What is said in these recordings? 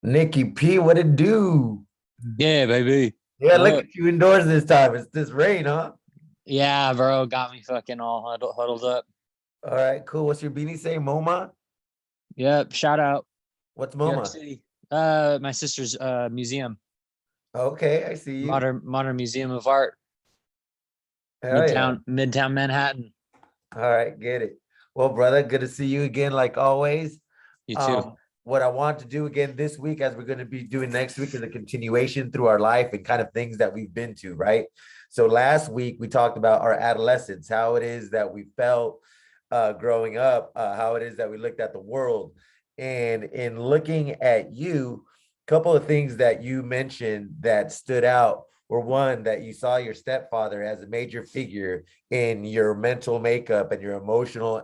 Nicky P, what it do? Yeah, baby. Yeah, look What? at you indoors this time. It's this rain, huh? Yeah, bro. Got me fucking all huddled up. All right, cool. What's your beanie say, MoMA? Yep. Shout out What's New York MoMA? City. My sister's museum, Okay, I see you. modern museum of art, Hell yeah. Midtown Manhattan. All right, get it. Well, brother, good to see you again, like always. You too. What I want to do again this week, as we're going to be doing next week, is a continuation through our life and kind of things that we've been to, right? So last week we talked about our adolescence, how it is that we felt growing up, how it is that we looked at the world. And in looking at you, a couple of things that you mentioned that stood out were one, that you saw your stepfather as a major figure in your mental makeup and your emotional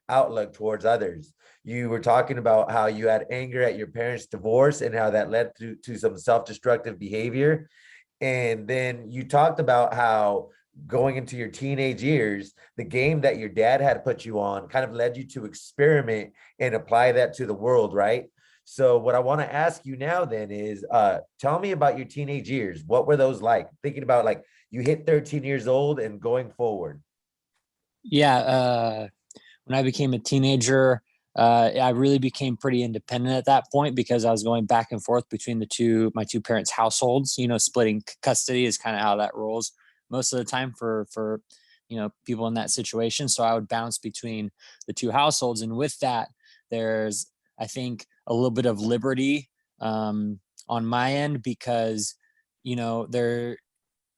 outlook towards others. You were talking about how you had anger at your parents' divorce and how that led to some self-destructive behavior. And then you talked about how going into your teenage years, the game that your dad had put you on kind of led you to experiment and apply that to the world, right? So what I want to ask you now then is tell me about your teenage years. What were those like? Thinking about like you hit 13 years old and going forward. Yeah. When I became a teenager, I really became pretty independent at that point because I was going back and forth between my two parents' households. Splitting custody is kind of how that rolls most of the time for people in that situation. So I would bounce between the two households, and with that, there's I think a little bit of liberty on my end because there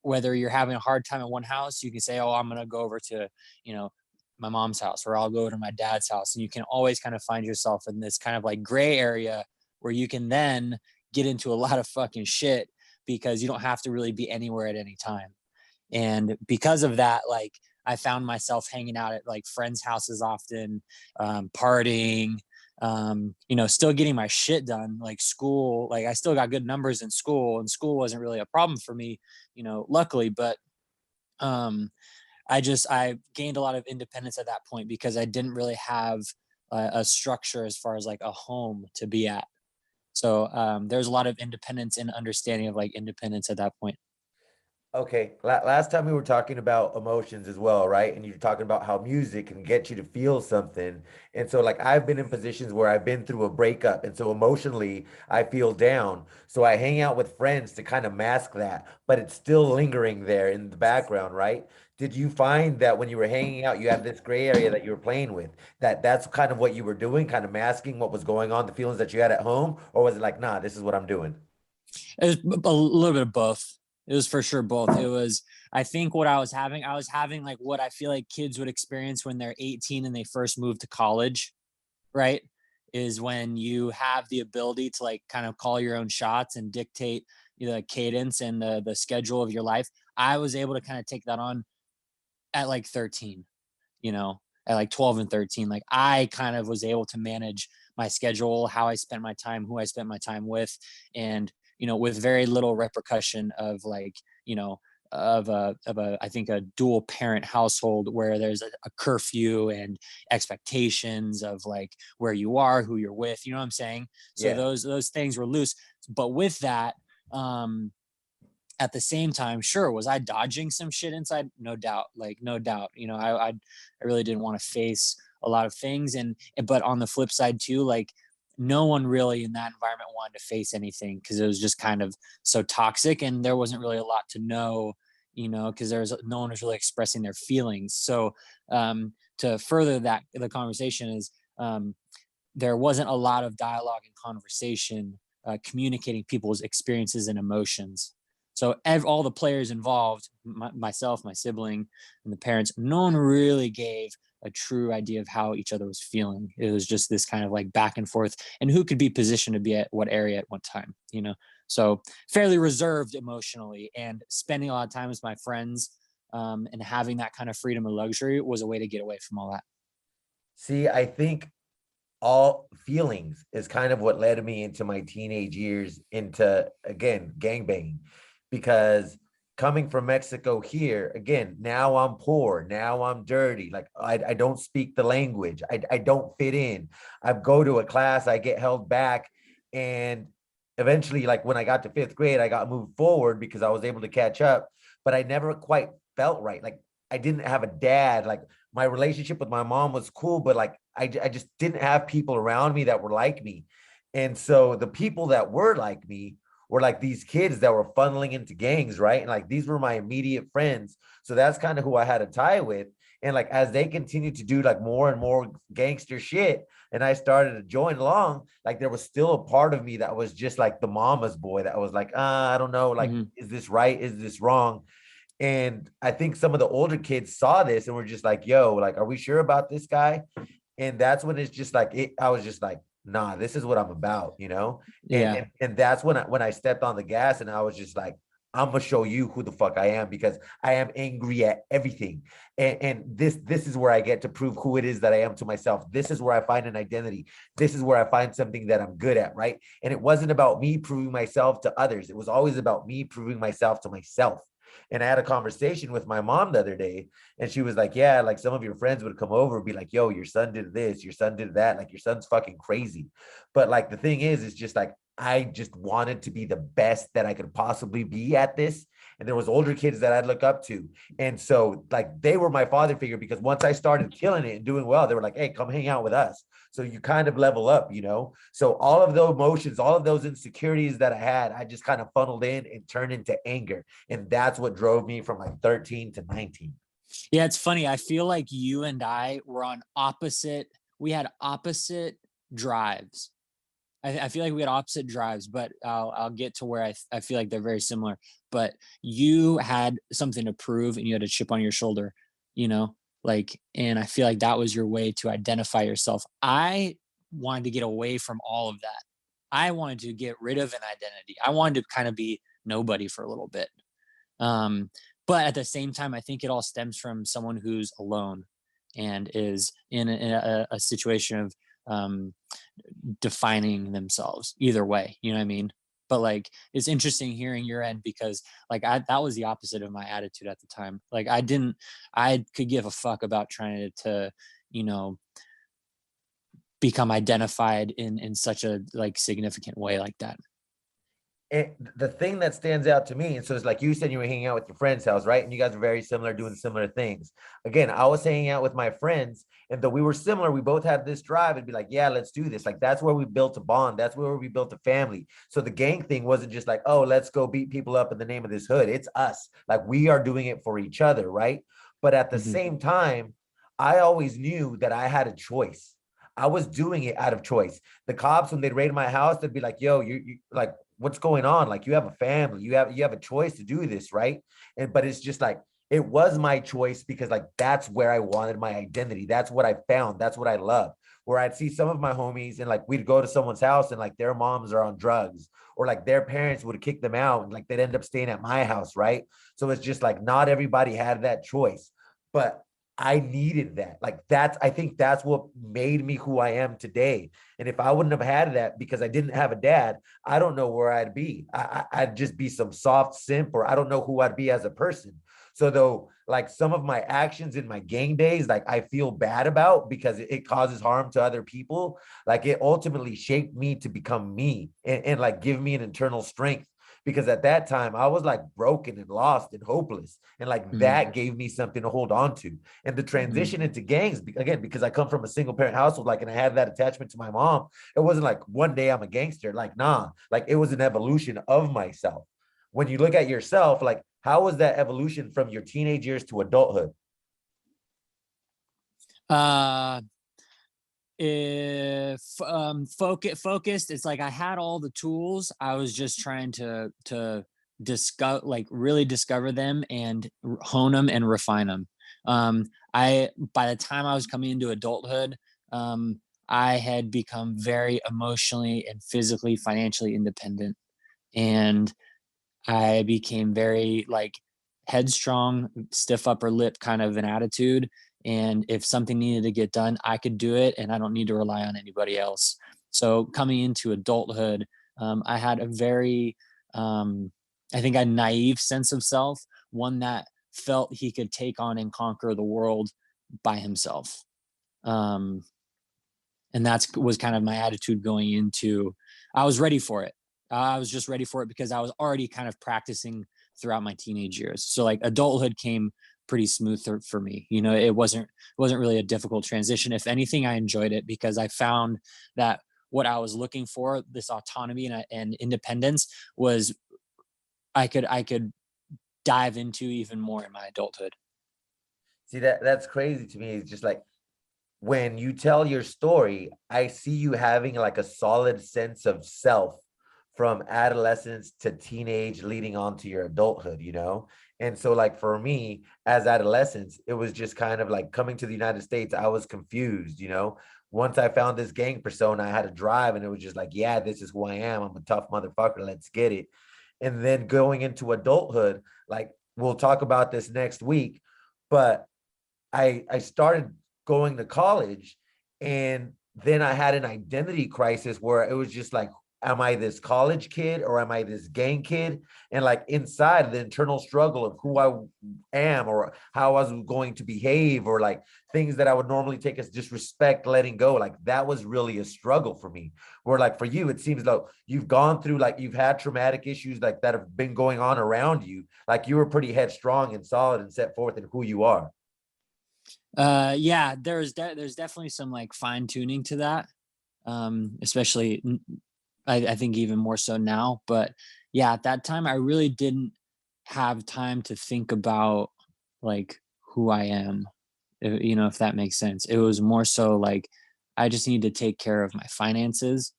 whether you're having a hard time at one house, you can say, "Oh, I'm going to go over to, you know, my mom's house, or I'll go to my dad's house." And you can always kind of find yourself in this kind of like gray area where you can then get into a lot of fucking shit because you don't have to really be anywhere at any time. And because of that, like I found myself hanging out at like friends' houses often, partying, still getting my shit done, like school. Like I still got good numbers in school, and school wasn't really a problem for me, luckily. But um, I gained a lot of independence at that point because I didn't really have a structure as far as like a home to be at. So there's a lot of independence and understanding of like independence at that point. Okay, last time we were talking about emotions as well, right? And you're talking about how music can get you to feel something. And so, like, I've been in positions where I've been through a breakup. And so, emotionally, I feel down. So, I hang out with friends to kind of mask that, but it's still lingering there in the background, right? Did you find that when you were hanging out, you had this gray area that you were playing with, that that's kind of what you were doing, kind of masking what was going on, the feelings that you had at home? Or was it like, nah, this is what I'm doing? It was a little bit of both. It was for sure both. I think what I was having like what I feel like kids would experience when they're 18 and they first move to college, right? Is when you have the ability to like kind of call your own shots and dictate the cadence and the schedule of your life. I was able to kind of take that on at like 13, at like 12 and 13. Like I kind of was able to manage my schedule, how I spent my time, who I spent my time with, and with very little repercussion of like, I think a dual parent household where there's a curfew and expectations of like where you are, who you're with, you know what I'm saying? So Yeah. those things were loose. But with that, um, at the same time, sure, was I dodging some shit inside? No doubt, like no doubt. I really didn't want to face a lot of things, and but on the flip side too, like no one really in that environment wanted to face anything because it was just kind of so toxic, and there wasn't really a lot to know, because there was no one was really expressing their feelings. So to further that the conversation is there wasn't a lot of dialogue and conversation communicating people's experiences and emotions. So all the players involved, myself, my sibling, and the parents, no one really gave a true idea of how each other was feeling. It was just this kind of like back and forth, and who could be positioned to be at what area at what time. So fairly reserved emotionally, and spending a lot of time with my friends and having that kind of freedom and luxury was a way to get away from all that. See, I think all feelings is kind of what led me into my teenage years into again gangbanging because coming from Mexico here again, now I'm poor, now I'm dirty, like I don't speak the language, I don't fit in, I go to a class, I get held back, and eventually, like when I got to fifth grade, I got moved forward because I was able to catch up, but I never quite felt right. Like I didn't have a dad. Like my relationship with my mom was cool, but like I just didn't have people around me that were like me. And so the people that were like me were like these kids that were funneling into gangs, right? And like these were my immediate friends. So that's kind of who I had a tie with. And like as they continued to do like more and more gangster shit, and I started to join along, like there was still a part of me that was just like the mama's boy that was like, I don't know, like, Mhm. is this right? Is this wrong? And I think some of the older kids saw this and were just like, yo, like, are we sure about this guy? And that's when it's just like I was just like, nah, this is what I'm about, you know. And Yeah. and that's when I stepped on the gas and I was just like, I'm gonna show you who the fuck I am because I am angry at everything. And this is where I get to prove who it is that I am to myself. This is where I find an identity. This is where I find something that I'm good at, right? And it wasn't about me proving myself to others. It was always about me proving myself to myself. And I had a conversation with my mom the other day, and she was like, yeah, like some of your friends would come over and be like, yo, your son did this, your son did that. Like your son's fucking crazy. But like the thing is just like, I just wanted to be the best that I could possibly be at this. And there was older kids that I'd look up to. And so like they were my father figure because once I started killing it and doing well, they were like, hey, come hang out with us. So you kind of level up, you know? So all of those emotions, all of those insecurities that I had, I just kind of funneled in and turned into anger. And that's what drove me from like 13 to 19. Yeah, it's funny. I feel like you and I were on opposite. We had opposite drives. I feel like we had opposite drives, but I'll get to where I feel like they're very similar. But you had something to prove, and you had a chip on your shoulder, you know, like, and I feel like that was your way to identify yourself. I wanted to get away from all of that. I wanted to get rid of an identity. I wanted to kind of be nobody for a little bit. Um, but at the same time, I think it all stems from someone who's alone and is in a situation of um, defining themselves either way. You know what I mean? But like, it's interesting hearing your end because like that was the opposite of my attitude at the time. Like I could give a fuck about trying to, you know, become identified in such a like significant way like that. The thing that stands out to me, and so it's like you said you were hanging out with your friend's house, right? And you guys are very similar, doing similar things. Again, I was hanging out with my friends, and though we were similar, we both had this drive and be like, yeah, let's do this. Like that's where we built a bond. That's where we built a family. So the gang thing wasn't just like, oh, let's go beat people up in the name of this hood. It's us. Like we are doing it for each other, right? But at the Mm-hmm. same time, I always knew that I had a choice. I was doing it out of choice. The cops, when they'd raid my house, they'd be like, yo, you like what's going on? Like you have a family, you have a choice to do this, right? And but it's just like it was my choice because like that's where I wanted my identity. That's what I found. That's what I love. Where I'd see some of my homies and like we'd go to someone's house and like their moms are on drugs or like their parents would kick them out and like they'd end up staying at my house, right? So it's just like not everybody had that choice. But I needed that. Like that's I think that's what made me who I am today. And if I wouldn't have had that because I didn't have a dad, I don't know where I'd be. I'd just be some soft simp, or I don't know who I'd be as a person. So though, like some of my actions in my gang days, like I feel bad about because it causes harm to other people. Like it ultimately shaped me to become me and like give me an internal strength. Because at that time I was like broken and lost and hopeless. And like Mm-hmm. that gave me something to hold on to. And the Mm-hmm. transition into gangs, again, because I come from a single parent household, like, and I had that attachment to my mom, it wasn't like one day I'm a gangster. Like, nah, like it was an evolution of myself. When you look at yourself, like, how was that evolution from your teenage years to adulthood? Uh, if focused, it's like I had all the tools. I was just trying to discover, like really discover them and hone them and refine them. I By the time I was coming into adulthood, um, I had become very emotionally and physically, financially independent, and I became very like headstrong, stiff upper lip kind of an attitude. And if something needed to get done, I could do it and I don't need to rely on anybody else. So coming into adulthood, I had a very, I think, a naive sense of self, one that felt he could take on and conquer the world by himself. Um, and that's was kind of my attitude going into, I was ready for it. I was just ready for it because I was already kind of practicing throughout my teenage years. So like adulthood came pretty smooth for me. You know, it wasn't really a difficult transition. If anything, I enjoyed it because I found that what I was looking for, this autonomy and independence, was I could dive into even more in my adulthood. See, that's crazy to me. It's just like when you tell your story, I see you having like a solid sense of self from adolescence to teenage leading on to your adulthood, you know? And so, like, for me as adolescence, it was just kind of like coming to the United States, I was confused, you know? Once I found this gang persona, I had to drive, and it was just like, yeah, this is who I am. I'm a tough motherfucker. Let's get it. And then going into adulthood, like, we'll talk about this next week, but I started going to college, and then I had an identity crisis where it was just like, am I this college kid or am I this gang kid? And like inside the internal struggle of who I am or how I was going to behave, or like things that I would normally take as disrespect, letting go, like that was really a struggle for me. Where like for you, it seems like you've gone through, like you've had traumatic issues like that have been going on around you. Like you were pretty headstrong and solid and set forth in who you are. Yeah, there's definitely some like fine tuning to that, especially I think even more so now. But yeah, at that time, I really didn't have time to think about like who I am, you know, if that makes sense. It was more so like I just need to take care of my finances,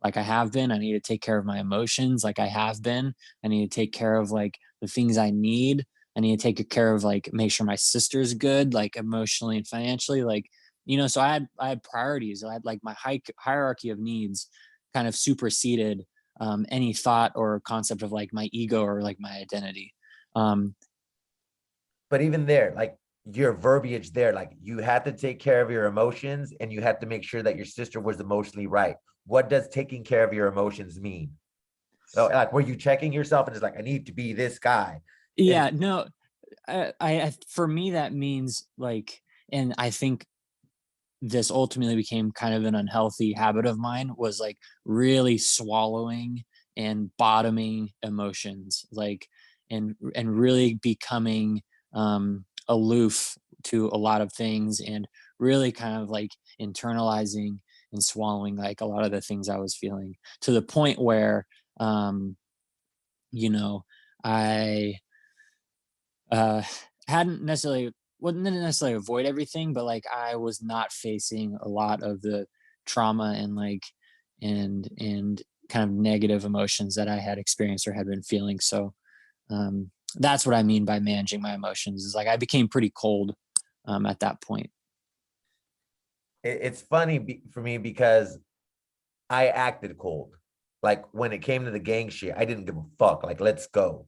like I have been. I need to take care of my emotions, like I have been. I need to take care of like the things I need. I need to take care of like make sure my sister's good, like emotionally and financially. Like, you know, so I had priorities. I had like my hierarchy of needs kind of superseded any thought or concept of like my ego or like my identity. Um, But even there, like your verbiage there, like you had to take care of your emotions and you had to make sure that your sister was emotionally right. What does taking care of your emotions mean? Oh, like were you checking yourself and it's like, I need to be this guy? And yeah, no, for me that means like, and I think this ultimately became kind of an unhealthy habit of mine, was like really swallowing and bottoming emotions, like and really becoming aloof to a lot of things, and really kind of like internalizing and swallowing like a lot of the things I was feeling, to the point where um you know I uh hadn't necessarily, wouldn't necessarily avoid everything, but like I was not facing a lot of the trauma and like and kind of negative emotions that I had experienced or had been feeling. So that's what I mean by managing my emotions, is like I became pretty cold at that point. it's funny for me because I acted cold. Like when it came to the gang shit, I didn't give a fuck. Like, let's go.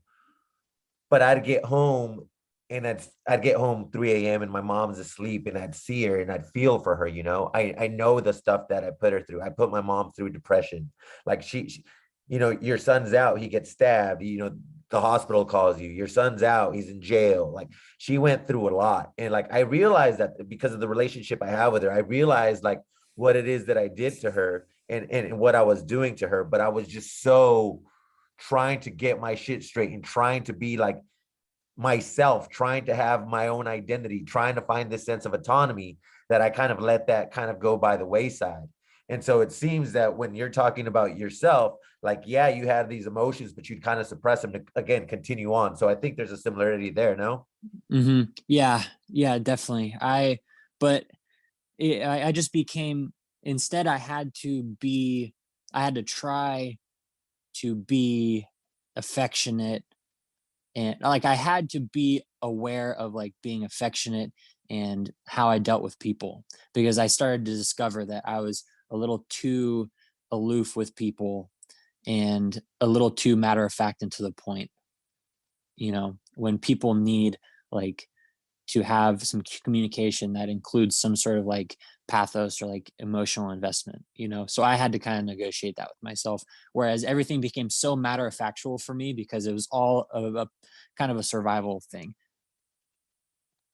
But I'd get home and I'd get home 3 a.m. and my mom's asleep, and I'd see her and I'd feel for her, you know. I know the stuff that I put her through. I put my mom through depression. Like she you know, your son's out, he gets stabbed, you know, the hospital calls you, your son's out, he's in jail. Like she went through a lot. And like I realized that because of the relationship I have with her, I realized like what it is that I did to her, and what I was doing to her. But I was just so trying to get my shit straight and trying to be like myself, trying to have my own identity, trying to find this sense of autonomy, that I kind of let that kind of go by the wayside. And so it seems that when you're talking about yourself, like, yeah, you had these emotions, but you'd kind of suppress them to, again, continue on. So I think there's a similarity there, no? Yeah, yeah, definitely. But I just became, instead I had to try to be affectionate, and like I had to be aware of like being affectionate and how I dealt with people, because I started to discover that I was a little too aloof with people and a little too matter of fact and to the point. You know, when people need like to have some communication that includes some sort of like pathos or like emotional investment, you know. So I had to kind of negotiate that with myself, whereas everything became so matter of factual for me because it was all of a kind of a survival thing.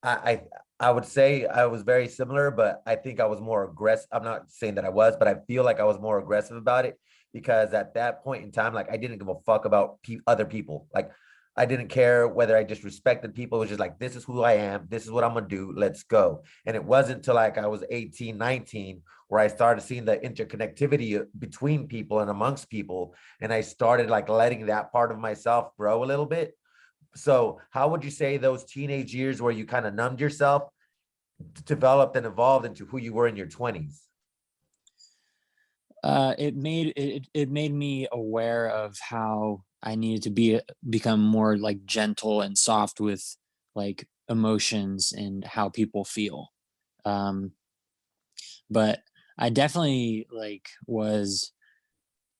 I I would say I was very similar, but I think I was more aggressive. I'm not saying that I was, but I feel like I was more aggressive about it because at that point in time, like I didn't give a fuck about other people. Like I didn't care whether I just respected people. It was just like, this is who I am. This is what I'm going to do. Let's go. And it wasn't until like I was 18, 19, where I started seeing the interconnectivity between people and amongst people. And I started like letting that part of myself grow a little bit. So how would you say those teenage years where you kind of numbed yourself developed and evolved into who you were in your 20s? It made me aware of how I needed to become more like gentle and soft with like emotions and how people feel. Um, but I definitely like was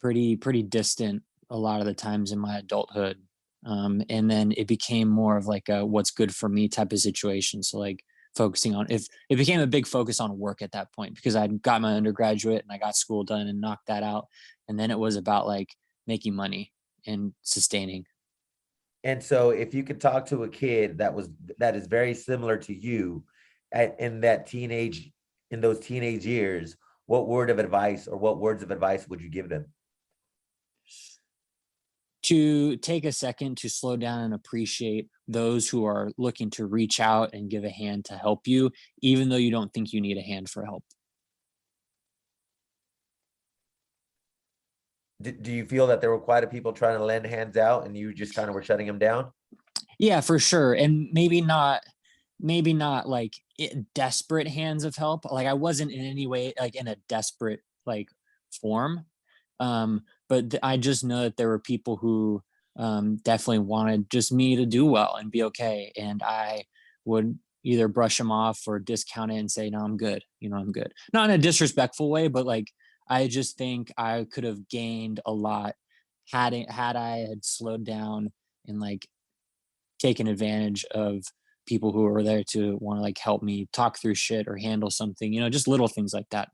pretty distant a lot of the times in my adulthood. And then it became more of like a what's good for me type of situation. So like focusing on, if it became a big focus on work at that point, because I got my undergraduate and I got school done and knocked that out. And then it was about like making money and sustaining. And so if you could talk to a kid that is very similar to you in that teenage, in those teenage years, what word of advice or what words of advice would you give them? To take a second to slow down and appreciate those who are looking to reach out and give a hand to help you, even though you don't think you need a hand for help. Do you feel that there were quite a people trying to lend hands out and you just kind of were shutting them down? Yeah, for sure. And maybe not like desperate hands of help. Like I wasn't in any way like in a desperate like form. But I just know that there were people who definitely wanted just me to do well and be okay. And I would either brush them off or discount it and say, no, I'm good. You know, I'm good. Not in a disrespectful way, but like I just think I could have gained a lot had I had slowed down and like taken advantage of people who were there to want to like help me talk through shit or handle something, you know, just little things like that.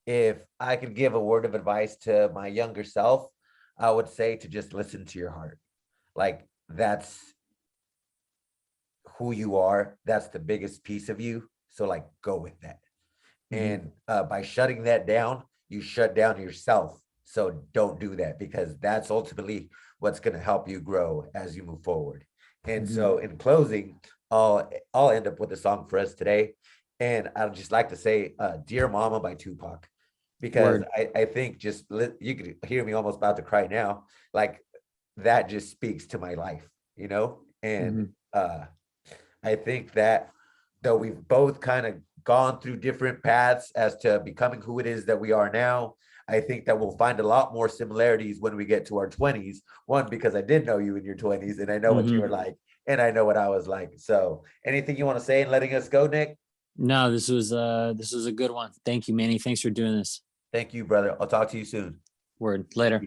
If I could give a word of advice to my younger self, I would say to just listen to your heart. Like that's who you are. That's the biggest piece of you. So like go with that. Mm-hmm. And by shutting that down, you shut down yourself. So don't do that because that's ultimately what's going to help you grow as you move forward. And Mm-hmm. so in closing, I'll end up with a song for us today. And I'd just like to say Dear Mama by Tupac, because Word. I think you could hear me almost about to cry now. Like that just speaks to my life, you know? And Mm-hmm. I think that though we've both kind of gone through different paths as to becoming who it is that we are now, I think that we'll find a lot more similarities when we get to our 20s. One, because I did know you in your 20s and I know what you Mm-hmm. were like, and I know what I was like. So, anything you want to say in letting us go, Nick? No, this was a good one. Thank you, Manny. Thanks for doing this. Thank you, brother. I'll talk to you soon. Word. Later.